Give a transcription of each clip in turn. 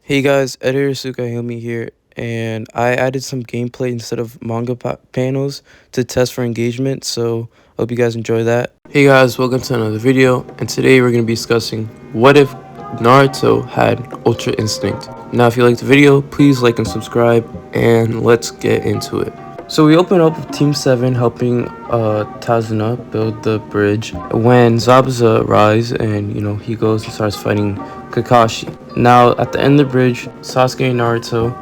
Hey guys, editor Sukahyomi here, and I added some gameplay instead of manga panels to test for engagement, so hope you guys enjoy that. Hey guys, welcome to another video, and today we're going to be discussing what if Naruto had Ultra Instinct. Now if you liked the video, please like and subscribe, and let's get into it. So we open up with Team 7 helping Tazuna build the bridge when Zabuza arrives and he goes and starts fighting Kakashi. Now at the end of the bridge, Sasuke, Naruto,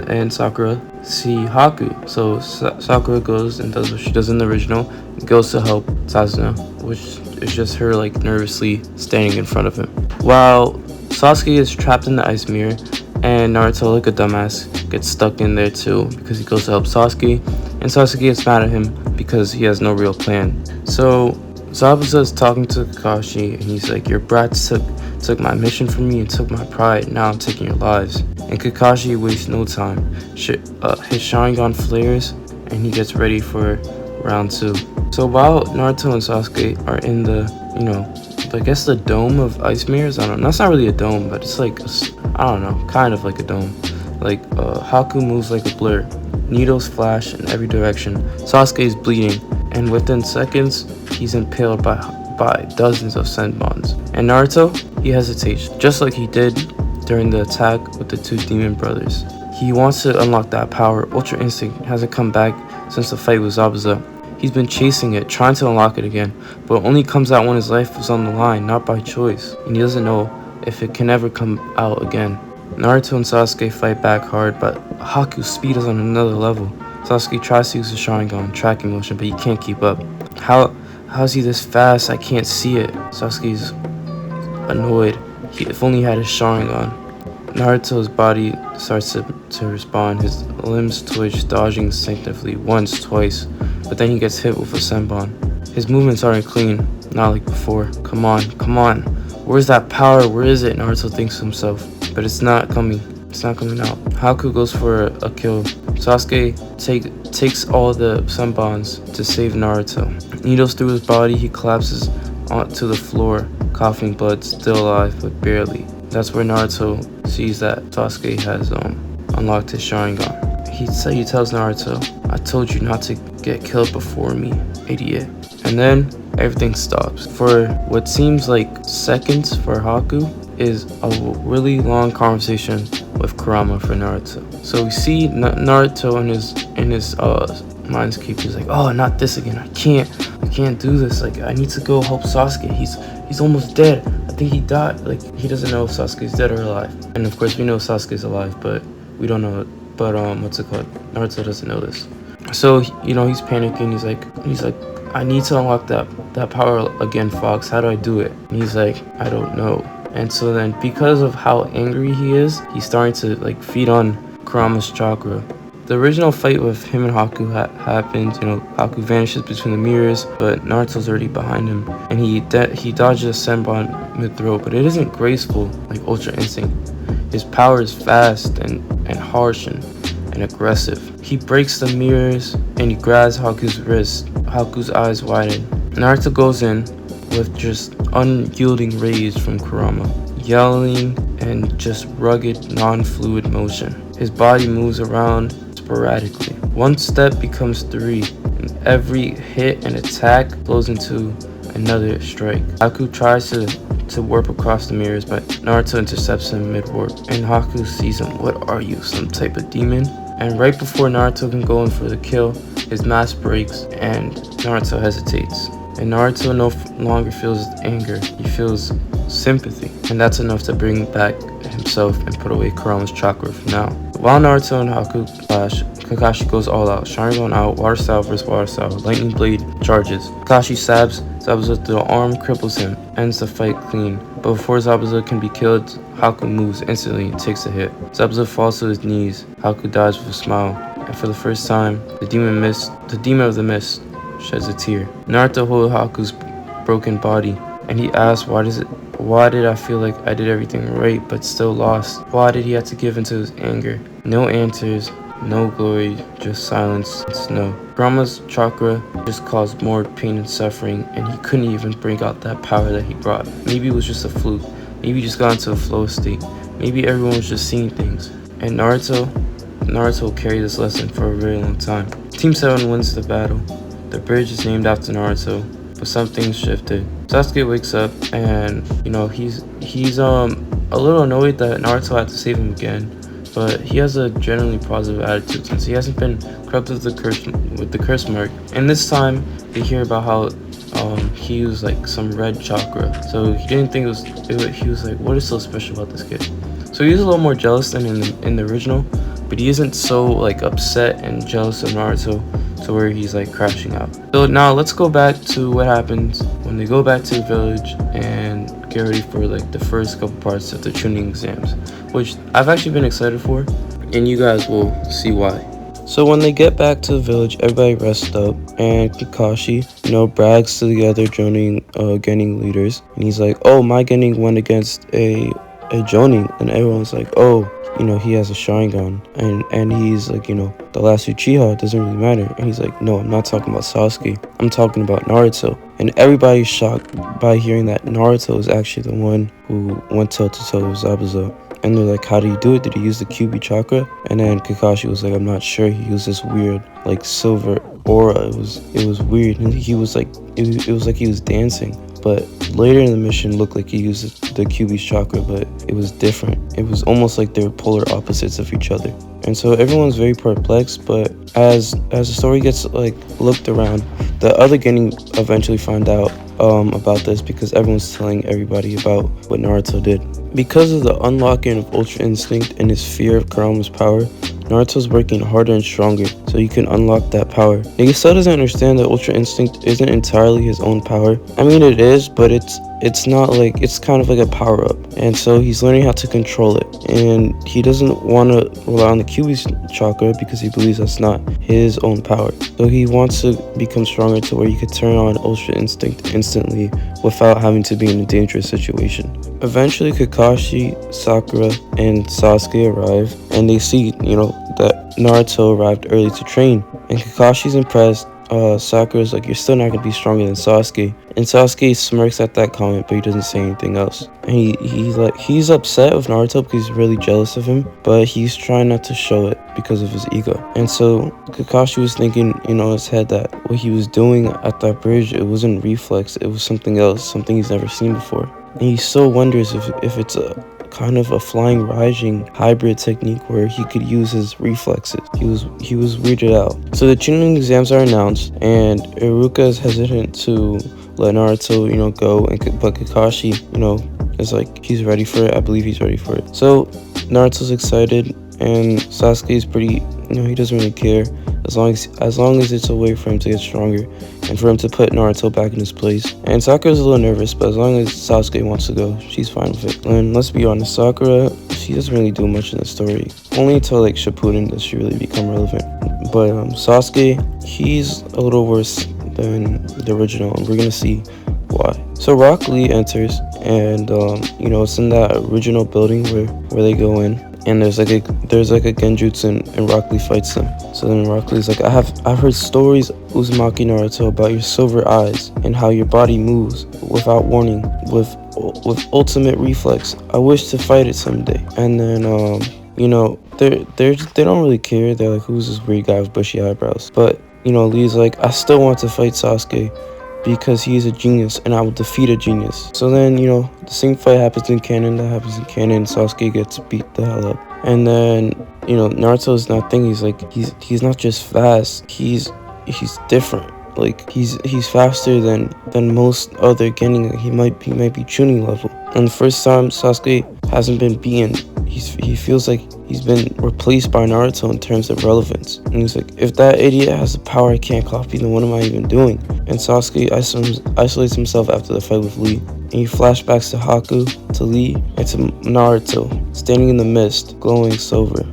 and Sakura see Haku. So Sakura goes and does what she does in the original, goes to help Tazuna, which is just her like nervously standing in front of him. While Sasuke is trapped in the ice mirror, and Naruto, like a dumbass, gets stuck in there too because he goes to help Sasuke, and Sasuke gets mad at him because he has no real plan. So Zabuza is talking to Kakashi, and he's like, "Your brats took my mission from me and took my pride. Now I'm taking your lives." And Kakashi wastes no time. His Sharingan flares, and he gets ready for round 2. So while Naruto and Sasuke are in the, I guess the dome of ice mirrors. I don't know. That's not really a dome, but it's like I don't know, kind of like a dome. Like Haku moves like a blur. Needles flash in every direction. Sasuke is bleeding, and within seconds, he's impaled by dozens of senbons. And Naruto, he hesitates, just like he did during the attack with the 2 demon brothers. He wants to unlock that power. Ultra Instinct hasn't come back since the fight with Zabuza. He's been chasing it, trying to unlock it again, but it only comes out when his life is on the line, not by choice, and he doesn't know if it can ever come out again. Naruto and Sasuke fight back hard, but Haku's speed is on another level. Sasuke tries to use his Sharingan tracking motion, but he can't keep up. How's he this fast? I can't see it. Sasuke's annoyed. If only he had his Sharingan. Naruto's body starts to respond. His limbs twitch, dodging instinctively once, twice, but then he gets hit with a senbon. His movements aren't clean, not like before. Come on. Where's that power? Where is it? Naruto thinks to himself, but it's not coming. It's not coming out. Haku goes for a kill. Sasuke takes all the senbons to save Naruto. Needles through his body, he collapses onto the floor, coughing blood, still alive, but barely. That's where Naruto sees that Sasuke has unlocked his Sharingan. He tells Naruto, "I told you not to get killed before me, idiot." And then everything stops. For what seems like seconds for Haku is a really long conversation with Kurama for Naruto. So we see Naruto in his mindscape. He's like, "Oh, not this again. I can't do this. Like, I need to go help Sasuke. He's almost dead. I think he died." Like, he doesn't know if Sasuke's dead or alive. And of course we know Sasuke's alive, but we don't know it. But what's it called? Naruto doesn't know this. So he's panicking. He's like, "I need to unlock that power again, Fox. How do I do it?" And he's like, "I don't know." And so then, because of how angry he is, he's starting to like feed on Kurama's chakra. The original fight with him and Haku happened. Haku vanishes between the mirrors, but Naruto's already behind him, and he dodges a senbon mid-throw, but it isn't graceful like Ultra Instinct. His power is fast and harsh and aggressive. He breaks the mirrors and he grabs Haku's wrist. Haku's eyes widen. Naruto goes in with just unyielding rage from Kurama, yelling and just rugged, non-fluid motion. His body moves around sporadically. One step becomes 3, and every hit and attack flows into another strike. Haku tries to warp across the mirrors, but Naruto intercepts him mid-warp, and Haku sees him. "What are you, some type of demon?" And right before Naruto can go in for the kill, his mask breaks and Naruto hesitates. And Naruto no longer feels anger, he feels sympathy. And that's enough to bring back himself and put away Kurama's chakra for now. While Naruto and Haku clash, Kakashi goes all out. Sharingan out, water style versus water style. Lightning blade charges. Kakashi stabs Zabuza through the arm, cripples him, ends the fight clean. But before Zabuza can be killed, Haku moves instantly and takes a hit. Zabuza falls to his knees. Haku dies with a smile. And for the first time, the demon of the mist, sheds a tear. Naruto holds Haku's broken body, and he asks, why did I feel like I did everything right but still lost? Why did he have to give into his anger? No answers, no glory, just silence and snow. Kurama's chakra just caused more pain and suffering, and he couldn't even bring out that power that he brought. Maybe it was just a fluke. Maybe he just got into a flow state. maybe everyone was just seeing things. And Naruto carried this lesson for a very long time. Team 7 wins the battle. The bridge is named after Naruto, but some things shifted. Sasuke wakes up and, he's a little annoyed that Naruto had to save him again, but he has a generally positive attitude since he hasn't been corrupted with the curse mark. And this time they hear about how he used like some red chakra, so he didn't think he was like, what is so special about this kid? So he's a little more jealous than in the original, but he isn't so like upset and jealous of Naruto to where he's like crashing out. So now let's go back to what happens when they go back to the village and get ready for like the first couple parts of the tuning exams, which I've actually been excited for, and you guys will see why. So when they get back to the village, everybody rests up, and Kakashi, brags to the other Genin leaders, and he's like, "Oh, my Genin went against a Jonin," and everyone's like, "Oh, he has a Sharingan," and he's like, the last Uchiha, it doesn't really matter. And he's like, "No, I'm not talking about Sasuke. I'm talking about Naruto." And everybody's shocked by hearing that Naruto is actually the one who went toe-to-toe with Zabuza. And they're like, "How did he do it? Did he use the QB chakra?" And then Kakashi was like, "I'm not sure. He used this weird like silver aura. It was weird." And he was like, it was like he was dancing. But later in the mission, looked like he used the QB's chakra, but it was different. It was almost like they were polar opposites of each other. And so everyone's very perplexed. But as the story gets like looked around, the other Genin eventually find out about this because everyone's telling everybody about what Naruto did. Because of the unlocking of Ultra Instinct and his fear of Kurama's power, Naruto's working harder and stronger so he can unlock that power. Now, he still doesn't understand that Ultra Instinct isn't entirely his own power. I mean, it is, but it's not like, it's kind of like a power-up. And so he's learning how to control it. And he doesn't want to rely on the Kyuubi's chakra because he believes that's not his own power. So he wants to become stronger to where he could turn on Ultra Instinct instantly without having to be in a dangerous situation. Eventually, Kakashi, Sakura, and Sasuke arrive, and they see, that Naruto arrived early to train. And Kakashi's impressed. Sakura's like, "You're still not gonna be stronger than Sasuke." And Sasuke smirks at that comment, but he doesn't say anything else. And he's upset with Naruto because he's really jealous of him, but he's trying not to show it because of his ego. And so Kakashi was thinking, in his head that what he was doing at that bridge, it wasn't reflex, it was something else, something he's never seen before. And he still wonders if it's a kind of a flying Raijin hybrid technique where he could use his reflexes. He was weirded out. So the tuning exams are announced, and Iruka is hesitant to let Naruto, go, but Kakashi, is like, he's ready for it. I believe he's ready for it. So Naruto's excited, and Sasuke's pretty, he doesn't really care as long as it's a way for him to get stronger and for him to put Naruto back in his place. And Sakura's a little nervous, but as long as Sasuke wants to go, she's fine with it. And let's be honest, Sakura, she doesn't really do much in the story. Only until like Shippuden does she really become relevant. But Sasuke, he's a little worse than the original, and we're gonna see why. So Rock Lee enters, and it's in that original building where they go in. And there's like a genjutsu, and Rock Lee fights them. So then Rock Lee's like, I've heard stories, Uzumaki Naruto, about your silver eyes and how your body moves without warning, with ultimate reflex. I wish to fight it someday. And then they don't really care. They're like, who's this weird guy with bushy eyebrows? But Lee's like, I still want to fight Sasuke because he's a genius and I will defeat a genius. So then, the same fight happens in canon that happens in canon. Sasuke gets beat the hell up. And then, Naruto's not thinking, he's not just fast, he's different. Like, he's faster than most other Genin. He might be tuning level. And the first time Sasuke hasn't been beaten, he feels like he's been replaced by Naruto in terms of relevance. And he's like, if that idiot has the power I can't copy, then what am I even doing? And Sasuke isolates himself after the fight with Lee. And he flashbacks to Haku, to Lee, and to Naruto, standing in the mist, glowing silver.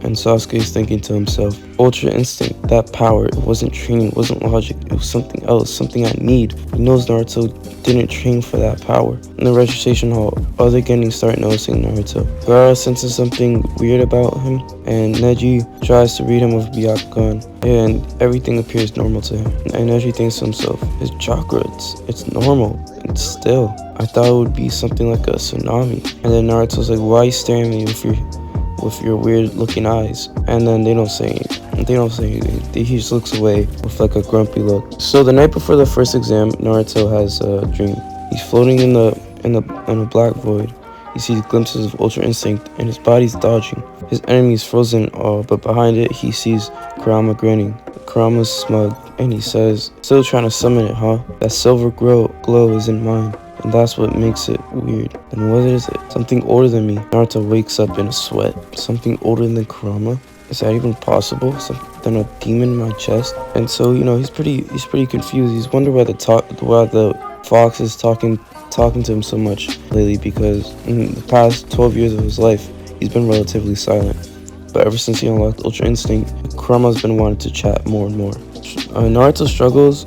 And Sasuke is thinking to himself, Ultra Instinct, that power, it wasn't training, it wasn't logic, it was something else, something I need. He knows Naruto didn't train for that power. In the registration hall, other Genin start noticing Naruto. Gaara senses something weird about him, and Neji tries to read him with Byakugan, and everything appears normal to him. And Neji thinks to himself, his chakra, it's normal. And still, I thought it would be something like a tsunami. And then Naruto's like, why are you staring at me with your weird looking eyes? And then they don't say anything. He just looks away with like a grumpy look. So the night before the first exam, Naruto has a dream. He's floating in a black void. He sees glimpses of Ultra Instinct, and his body's dodging. His enemy is frozen, but behind it, he sees Kurama grinning. Kurama's smug, and he says, "Still trying to summon it, huh? That silver glow isn't mine." And that's what makes it weird. And what is it? Something older than me. Naruto wakes up in a sweat. Something older than Kurama? Is that even possible? Something, a demon in my chest? And so, he's pretty confused. He's wondering why the fox is talking to him so much lately, because in the past 12 years of his life, he's been relatively silent. But ever since he unlocked Ultra Instinct, Kurama's been wanting to chat more and more. Naruto struggles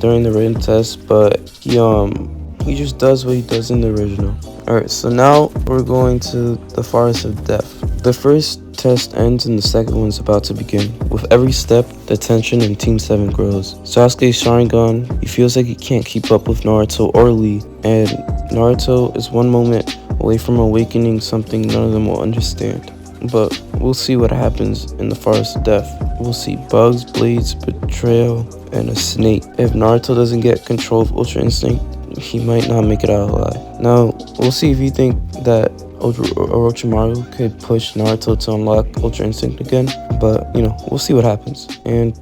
during the written test, but he just does what he does in the original. Alright, so now we're going to the Forest of Death. The first test ends and the second one's about to begin. With every step, the tension in Team 7 grows. Sasuke's Sharingan, he feels like he can't keep up with Naruto or Lee, and Naruto is one moment away from awakening something none of them will understand. But we'll see what happens in the Forest of Death. We'll see bugs, blades, betrayal, and a snake. If Naruto doesn't get control of Ultra Instinct, he might not make it out alive. Now, we'll see if you think that Orochimaru could push Naruto to unlock Ultra Instinct again. But, we'll see what happens. And